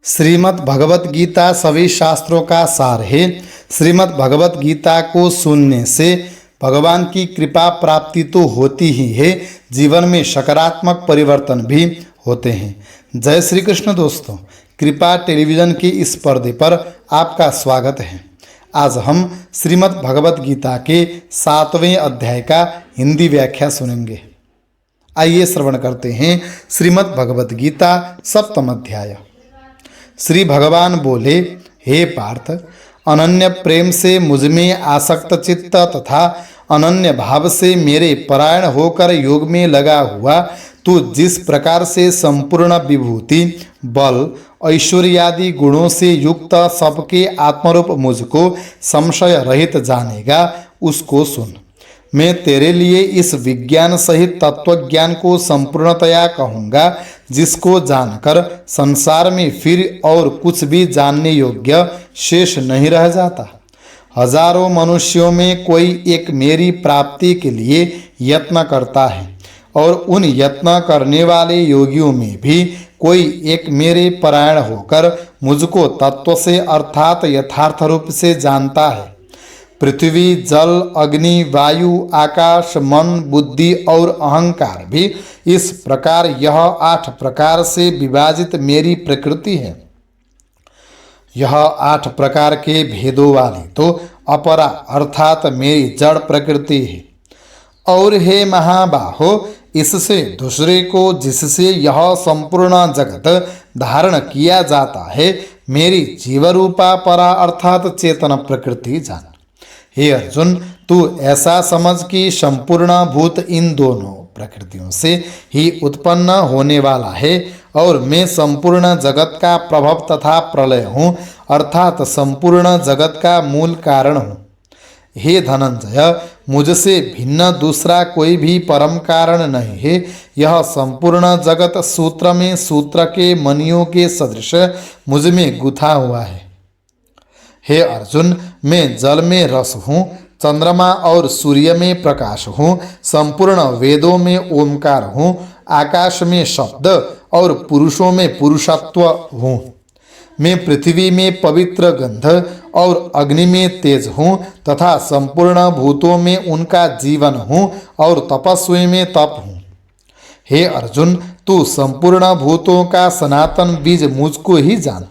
श्रीमद् भगवत गीता सभी शास्त्रों का सार है। श्रीमद् भगवत गीता को सुनने से भगवान की कृपा प्राप्ति तो होती ही है, जीवन में सकारात्मक परिवर्तन भी होते हैं। जय श्री कृष्ण दोस्तों, कृपा टेलीविज़न के इस पर्दे पर आपका स्वागत है। आज हम श्रीमद् भगवत गीता के 7वें अध्याय का हिंदी व्याख्या सुनेंगे। आइए श्रवण करते हैं श्रीमद् भगवत गीता 7वां अध्याय। श्री भगवान बोले, हे पार्थ, अनन्य प्रेम से मुझमें आसक्त चित्त तथा अनन्य भाव से मेरे परायण होकर योग में लगा हुआ तू जिस प्रकार से संपूर्ण विभूति, बल, ऐश्वर्यादि गुणों से युक्त सबके आत्मरूप मुझको संशय रहित जानेगा, उसको सुन। मैं तेरे लिए इस विज्ञान सहित तत्वज्ञान को संपूर्णतया कहूँगा, जिसको जानकर संसार में फिर और कुछ भी जानने योग्य शेष नहीं रह जाता। हजारों मनुष्यों में कोई एक मेरी प्राप्ति के लिए यत्न करता है, और उन यत्न करने वाले योगियों में भी कोई एक मेरे परायण होकर मुझको तत्व से अर्थात यथार्थ रूप से जानता है। पृथ्वी, जल, अग्नि, वायु, आकाश, मन, बुद्धि और अहंकार भी इस प्रकार यह 8 प्रकार से विभाजित मेरी प्रकृति है। यह 8 प्रकार के भेदों वाली तो अपरा अर्थात मेरी जड़ प्रकृति है। और हे महाबाहो, इससे दूसरे को जिससे यह संपूर्ण जगत धारण किया जाता है, मेरी जीवरूपा परा अर्थात चेतन प्रकृति जान। हे अर्जुन, तू ऐसा समझ कि संपूर्ण भूत इन दोनों प्रकृतियों से ही उत्पन्न होने वाला है, और मैं संपूर्ण जगत का प्रभव तथा प्रलय हूँ, अर्थात संपूर्ण जगत का मूल कारण हूँ। हे धनंजय, मुझसे भिन्न दूसरा कोई भी परम कारण नहीं है। यह संपूर्ण जगत सूत्र में सूत्र के मणियों के सदृश मुझ में गुथा हुआ है। हे अर्जुन, मैं जल में रस हूँ, चंद्रमा और सूर्य में प्रकाश हूँ, संपूर्ण वेदों में ओंकार हूँ, आकाश में शब्द और पुरुषों में पुरुषत्व हूँ। मैं पृथ्वी में पवित्र गंध और अग्नि में तेज हूँ तथा संपूर्ण भूतों में उनका जीवन हूँ और तपस्वी में तप हूँ। हे अर्जुन, तू संपूर्ण भूतों का सनातन बीज मुझको ही जान।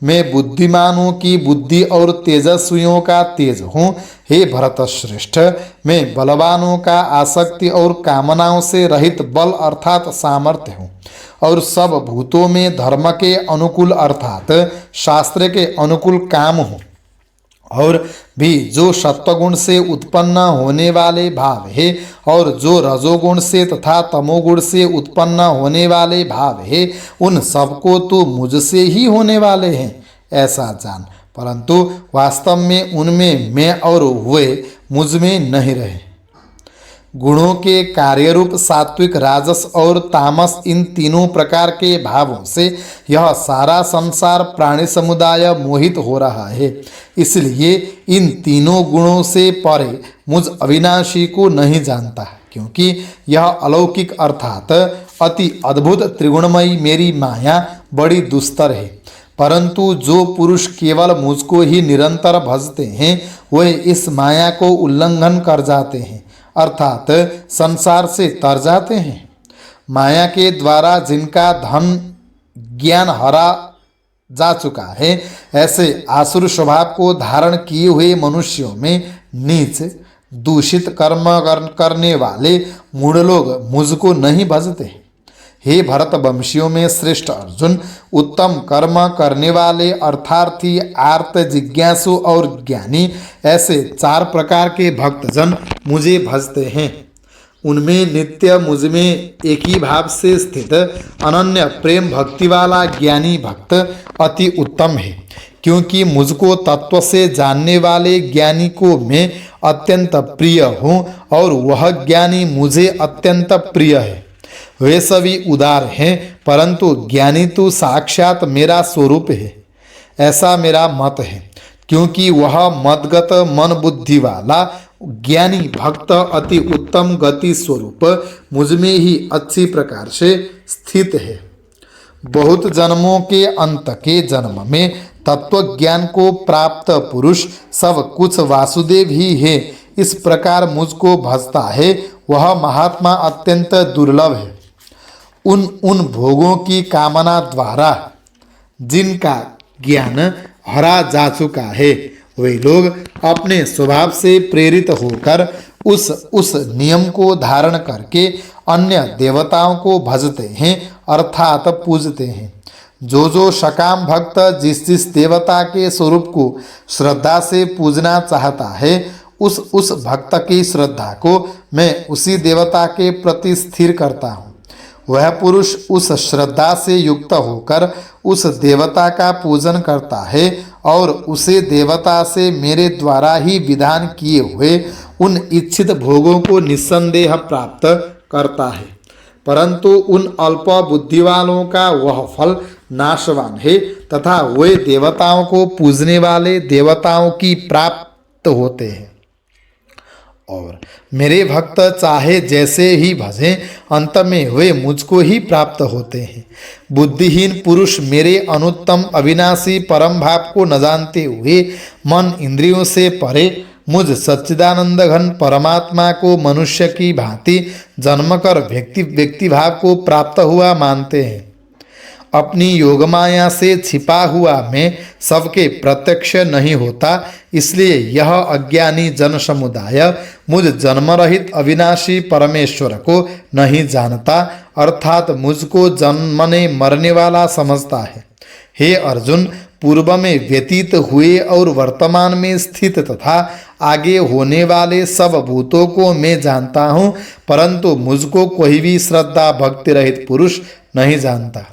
मैं बुद्धिमानों की बुद्धि और तेजस्वियों का तेज हूँ। हे भरतश्रेष्ठ, मैं बलवानों का आसक्ति और कामनाओं से रहित बल अर्थात सामर्थ्य हूँ, और सब भूतों में धर्म के अनुकूल अर्थात शास्त्र के अनुकूल काम हूँ। और भी जो सत्वगुण से उत्पन्न होने वाले भाव है, और जो रजोगुण से तथा तमोगुण से उत्पन्न होने वाले भाव है, उन सबको तो मुझसे ही होने वाले हैं ऐसा जान। परंतु वास्तव में उनमें मैं और वे मुझ में नहीं रहे। गुणों के कार्यरूप सात्विक, राजस और तामस, इन तीनों प्रकार के भावों से यह सारा संसार प्राणी समुदाय मोहित हो रहा है। इसलिए इन तीनों गुणों से परे मुझ अविनाशी को नहीं जानता, क्योंकि यह अलौकिक अर्थात अति अद्भुत त्रिगुणमयी मेरी माया बड़ी दुस्तर है। परंतु जो पुरुष केवल मुझको ही निरंतर भजते हैं, वे इस माया को उल्लंघन कर जाते हैं, अर्थात संसार से तर जाते हैं। माया के द्वारा जिनका धन ज्ञान हरा जा चुका है, ऐसे आसुर स्वभाव को धारण किए हुए मनुष्यों में नीच, दूषित कर्म करने वाले मूढ़ लोग मुझको नहीं भजते। हे भरत वंशियों में श्रेष्ठ अर्जुन, उत्तम कर्म करने वाले अर्थार्थी, आर्त, जिज्ञासु और ज्ञानी, ऐसे 4 प्रकार के भक्तजन मुझे भजते हैं। उनमें नित्य मुझमें एक ही भाव से स्थित अनन्य प्रेम भक्ति वाला ज्ञानी भक्त अति उत्तम है, क्योंकि मुझको तत्व से जानने वाले ज्ञानी को मैं अत्यंत प्रिय हूँ, और वह ज्ञानी मुझे अत्यंत प्रिय है। वे सभी उदार हैं, परंतु ज्ञानी तो साक्षात मेरा स्वरूप है, ऐसा मेरा मत है। क्योंकि वह मदगत मन बुद्धि वाला ज्ञानी भक्त अति उत्तम गति स्वरूप मुझमें ही अच्छी प्रकार से स्थित है। बहुत जन्मों के अंत के जन्म में तत्व ज्ञान को प्राप्त पुरुष सब कुछ वासुदेव ही है, इस प्रकार मुझको भजता है, वह महात्मा अत्यंत दुर्लभ है। उन भोगों की कामना द्वारा जिनका ज्ञान हरा जा चुका है, वे लोग अपने स्वभाव से प्रेरित होकर उस नियम को धारण करके अन्य देवताओं को भजते हैं अर्थात पूजते हैं। जो सकाम भक्त जिस देवता के स्वरूप को श्रद्धा से पूजना चाहता है, उस भक्त की श्रद्धा को मैं उसी देवता के प्रति स्थिर करता हूँ। वह पुरुष उस श्रद्धा से युक्त होकर उस देवता का पूजन करता है और उसे देवता से मेरे द्वारा ही विधान किए हुए उन इच्छित भोगों को निस्संदेह प्राप्त करता है। परंतु उन अल्प बुद्धि वालों का वह फल नाशवान है तथा वे देवताओं को पूजने वाले देवताओं की प्राप्त होते हैं। और मेरे भक्त चाहे जैसे ही भजें, अंत में वे मुझको ही प्राप्त होते हैं। बुद्धिहीन पुरुष मेरे अनुत्तम अविनाशी परम भाव को न जानते हुए मन इंद्रियों से परे मुझ सच्चिदानंद घन परमात्मा को मनुष्य की भांति जन्मकर व्यक्ति भाव को प्राप्त हुआ मानते हैं। अपनी योगमाया से छिपा हुआ मैं सबके प्रत्यक्ष नहीं होता, इसलिए यह अज्ञानी जन समुदाय मुझ जन्म रहित अविनाशी परमेश्वर को नहीं जानता अर्थात मुझको जन्मने मरने वाला समझता है। हे अर्जुन, पूर्व में व्यतीत हुए और वर्तमान में स्थित तथा आगे होने वाले सब भूतों को मैं जानता हूँ, परंतु मुझको कोई भी श्रद्धा भक्ति रहित पुरुष नहीं जानता।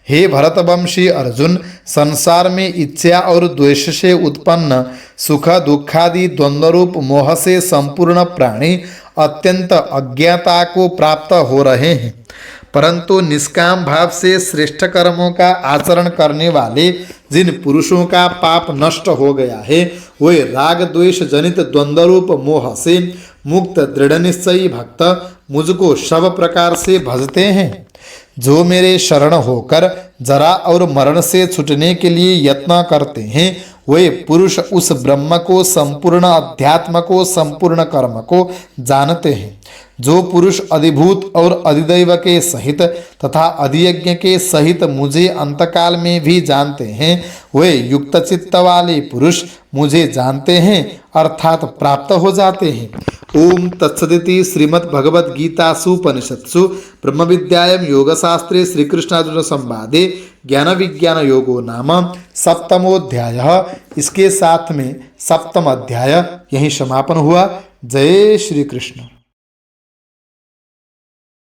हे भरतवंशी अर्जुन, संसार में इच्छा और द्वेष से उत्पन्न सुख दुखादि द्वंद्वरूप मोह से संपूर्ण प्राणी अत्यंत अज्ञाता को प्राप्त हो रहे हैं, परंतु निष्काम भाव से श्रेष्ठ कर्मों का आचरण करने वाले जिन पुरुषों का पाप नष्ट हो गया है, वे राग द्वेष जनित द्वंद्वरूप मोह से मुक्त दृढ़ निश्चयी भक्त मुझको सब प्रकार से भजते हैं। जो मेरे शरण होकर जरा और मरण से छूटने के लिए यत्न करते हैं, वे पुरुष उस ब्रह्म को, संपूर्ण अध्यात्म को, संपूर्ण कर्म को जानते हैं। जो पुरुष अधिभूत और अधिदैव के सहित तथा अधियज्ञ के सहित मुझे अंतकाल में भी जानते हैं, वे युक्त चित्त वाले पुरुष मुझे जानते हैं अर्थात प्राप्त हो जाते हैं। ओम तत्सदिति श्रीमद्भगवद्गीतासूपनिषत्सु ब्रह्म विद्यायां योगशास्त्रे श्रीकृष्णार्जुन संवादे ज्ञान विज्ञान योगो नाम सप्तमोध्याय। इसके साथ में सप्तम अध्याय यहीं समापन हुआ। जय श्री कृष्ण।